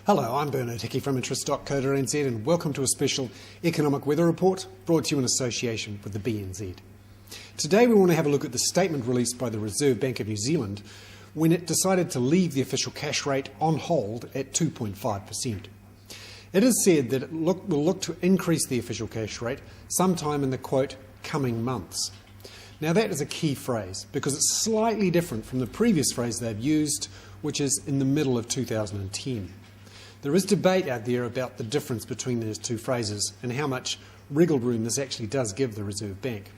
Hello, I'm Bernard Hickey from Interest.co.nz and welcome to a special economic weather report brought to you in association with the BNZ. Today we want to have a look at the statement released by the Reserve Bank of New Zealand when it decided to leave the official cash rate on hold at 2.5%. It is said that it will look to increase the official cash rate sometime in the, quote, coming months. Now that is a key phrase because it's slightly different from the previous phrase they've used, which is in the middle of 2010. There is debate out there about the difference between those two phrases and how much wriggle room this actually does give the Reserve Bank.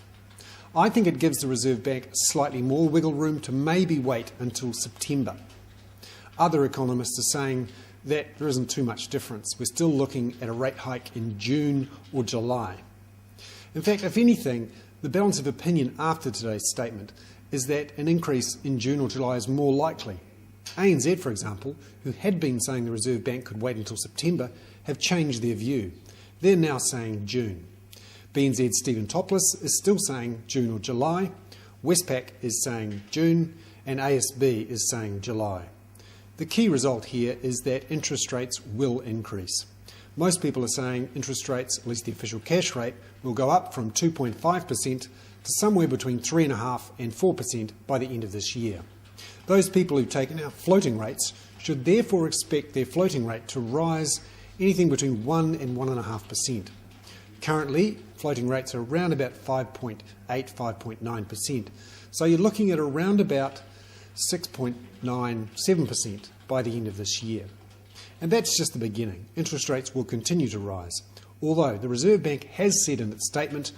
I think it gives the Reserve Bank slightly more wiggle room to maybe wait until September. Other economists are saying that there isn't too much difference. We're still looking at a rate hike in June or July. In fact, if anything, the balance of opinion after today's statement is that an increase in June or July is more likely. ANZ, for example, who had been saying the Reserve Bank could wait until September, have changed their view. They're now saying June. BNZ's Stephen Topless is still saying June or July, Westpac is saying June, and ASB is saying July. The key result here is that interest rates will increase. Most people are saying interest rates, at least the official cash rate, will go up from 2.5% to somewhere between 3.5% and 4% by the end of this year. Those people who've taken out floating rates should therefore expect their floating rate to rise anything between 1 and 1.5%. Currently, floating rates are around about 5.8, 5.9%. So you're looking at around about 6.97% by the end of this year. And that's just the beginning. Interest rates will continue to rise. Although the Reserve Bank has said in its statement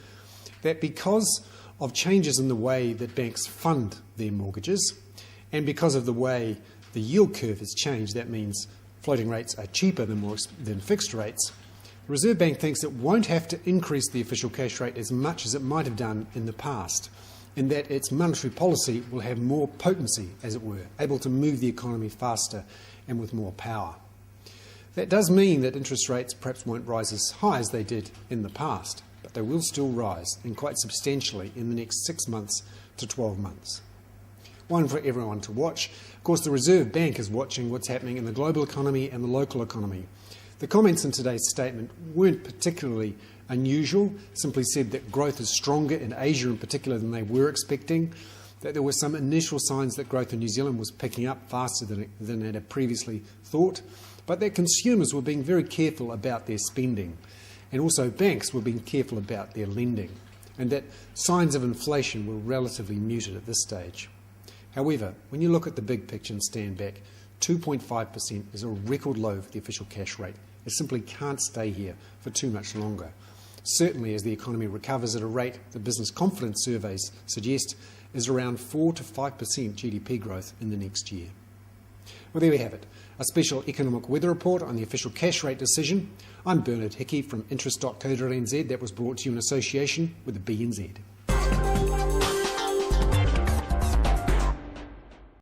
that because of changes in the way that banks fund their mortgages, and because of the way the yield curve has changed, that means floating rates are cheaper than fixed rates, the Reserve Bank thinks it won't have to increase the official cash rate as much as it might have done in the past, in that its monetary policy will have more potency, as it were, able to move the economy faster and with more power. That does mean that interest rates perhaps won't rise as high as they did in the past, but they will still rise, and quite substantially, in the next 6 months to 12 months. One for everyone to watch. Of course, the Reserve Bank is watching what's happening in the global economy and the local economy. The comments in today's statement weren't particularly unusual, simply said that growth is stronger in Asia in particular than they were expecting, that there were some initial signs that growth in New Zealand was picking up faster than it had previously thought, but that consumers were being very careful about their spending, and also banks were being careful about their lending, and that signs of inflation were relatively muted at this stage. However, when you look at the big picture and stand back, 2.5% is a record low for the official cash rate. It simply can't stay here for too much longer. Certainly as the economy recovers at a rate that business confidence surveys suggest is around 4 to 5% GDP growth in the next year. Well, there we have it, a special economic weather report on the official cash rate decision. I'm Bernard Hickey from Interest.co.nz. That was brought to you in association with the BNZ.